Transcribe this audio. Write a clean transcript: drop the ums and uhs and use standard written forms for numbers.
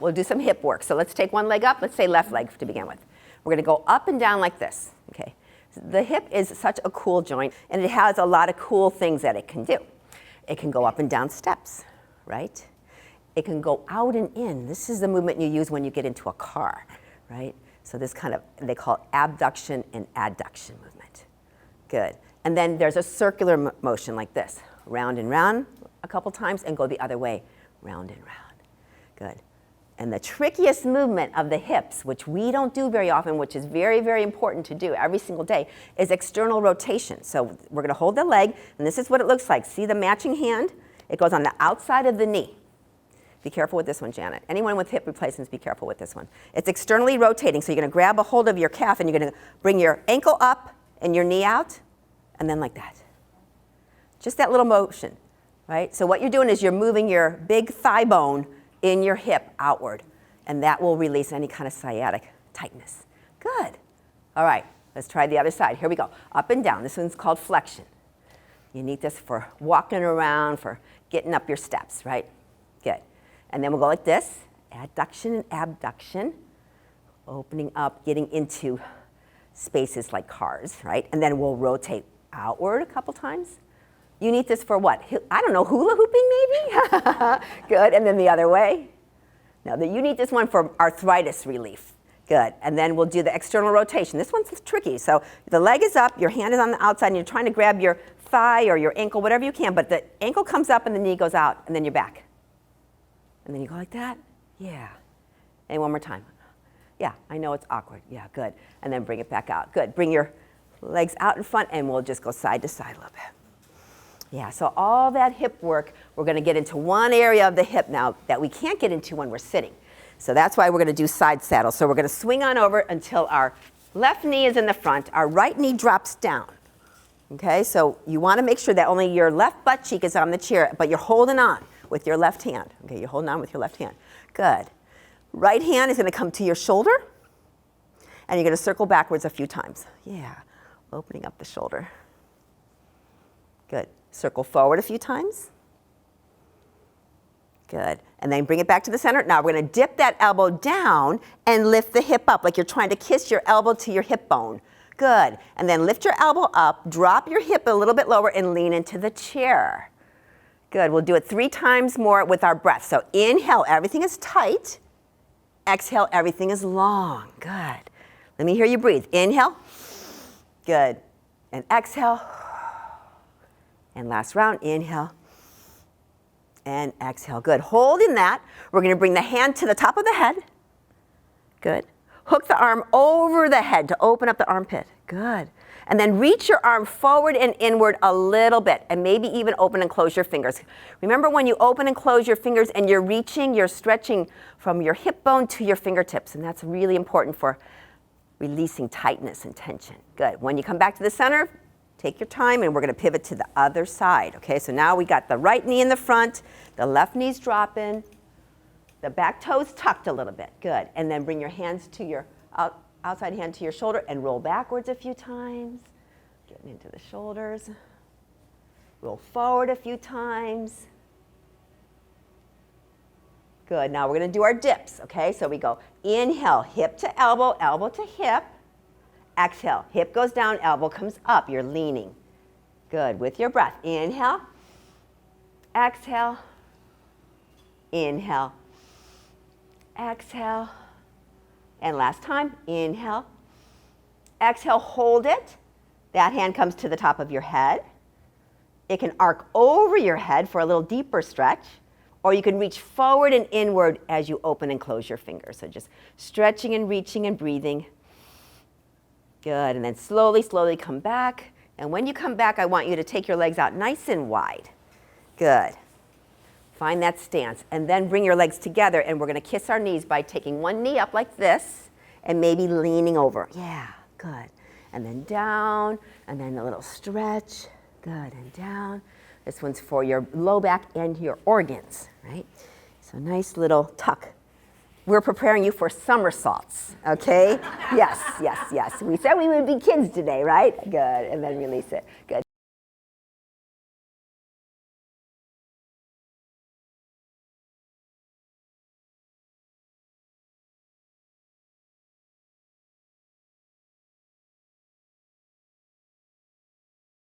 we'll do some hip work. So let's take one leg up. Let's say left leg to begin with. We're going to go up and down like this. Okay. The hip is such a cool joint, and it has a lot of cool things that it can do. It can go up and down steps, right? It can go out and in. This is the movement you use when you get into a car, right? So this kind of, they call it abduction and adduction movement. Good. And then there's a circular motion like this. Round and round a couple times and go the other way. Round and round. Good. And the trickiest movement of the hips, which we don't do very often, which is very, very important to do every single day, is external rotation. So we're going to hold the leg, and this is what it looks like. See the matching hand? It goes on the outside of the knee. Be careful with this one, Janet. Anyone with hip replacements, be careful with this one. It's externally rotating, so you're going to grab a hold of your calf, and you're going to bring your ankle up and your knee out, and then like that. Just that little motion, right? So what you're doing is you're moving your big thigh bone in your hip outward, and that will release any kind of sciatic tightness. Good. All right, let's try the other side. Here we go. Up and down. This one's called flexion. You need this for walking around, for getting up your steps, right? Good. And then we'll go like this. Adduction and abduction. Opening up, getting into spaces like cars, right? And then we'll rotate outward a couple times. You need this for what? I don't know, hula hooping maybe? Good, and then the other way. Now, you need this one for arthritis relief. Good, and then we'll do the external rotation. This one's tricky. So the leg is up, your hand is on the outside, and you're trying to grab your thigh or your ankle, whatever you can, but the ankle comes up and the knee goes out, and then you're back. And then you go like that? Yeah. And one more time. Yeah, I know it's awkward. Yeah, good. And then bring it back out. Good. Bring your legs out in front, and we'll just go side to side a little bit. Yeah, so all that hip work, we're going to get into one area of the hip now that we can't get into when we're sitting. So that's why we're going to do side saddle. So we're going to swing on over until our left knee is in the front, our right knee drops down. Okay, so you want to make sure that only your left butt cheek is on the chair, but you're holding on with your left hand. Okay, you're holding on with your left hand. Good. Right hand is going to come to your shoulder, and you're going to circle backwards a few times. Yeah, opening up the shoulder. Good. Circle forward a few times. Good. And then bring it back to the center. Now we're going to dip that elbow down and lift the hip up like you're trying to kiss your elbow to your hip bone. Good. And then lift your elbow up, drop your hip a little bit lower, and lean into the chair. Good. We'll do it 3 times more with our breath. So inhale, everything is tight. Exhale, everything is long. Good. Let me hear you breathe. Inhale. Good. And exhale. And last round, inhale and exhale. Good. Holding that, we're going to bring the hand to the top of the head. Good. Hook the arm over the head to open up the armpit. Good. And then reach your arm forward and inward a little bit, and maybe even open and close your fingers. Remember, when you open and close your fingers and you're reaching, you're stretching from your hip bone to your fingertips, and that's really important for releasing tightness and tension. Good. When you come back to the center, take your time, and we're going to pivot to the other side. Okay, so now we got the right knee in the front, the left knee's dropping, the back toes tucked a little bit. Good. And then bring your hands to your outside hand to your shoulder and roll backwards a few times. Getting into the shoulders. Roll forward a few times. Good. Now we're going to do our dips. Okay, so we go inhale, hip to elbow, elbow to hip. Exhale, hip goes down, elbow comes up. You're leaning. Good. With your breath. Inhale. Exhale. Inhale. Exhale. And last time. Inhale. Exhale. Hold it. That hand comes to the top of your head. It can arc over your head for a little deeper stretch, or you can reach forward and inward as you open and close your fingers. So just stretching and reaching and breathing. Good, and then slowly, slowly come back. And when you come back, I want you to take your legs out nice and wide. Good. Find that stance. And then bring your legs together, and we're going to kiss our knees by taking one knee up like this and maybe leaning over. Yeah, good. And then down, and then a little stretch. Good, and down. This one's for your low back and your organs, right? So nice little tuck. We're preparing you for somersaults, okay? Yes, yes, yes. We said we would be kids today, right? Good, and then release it. Good.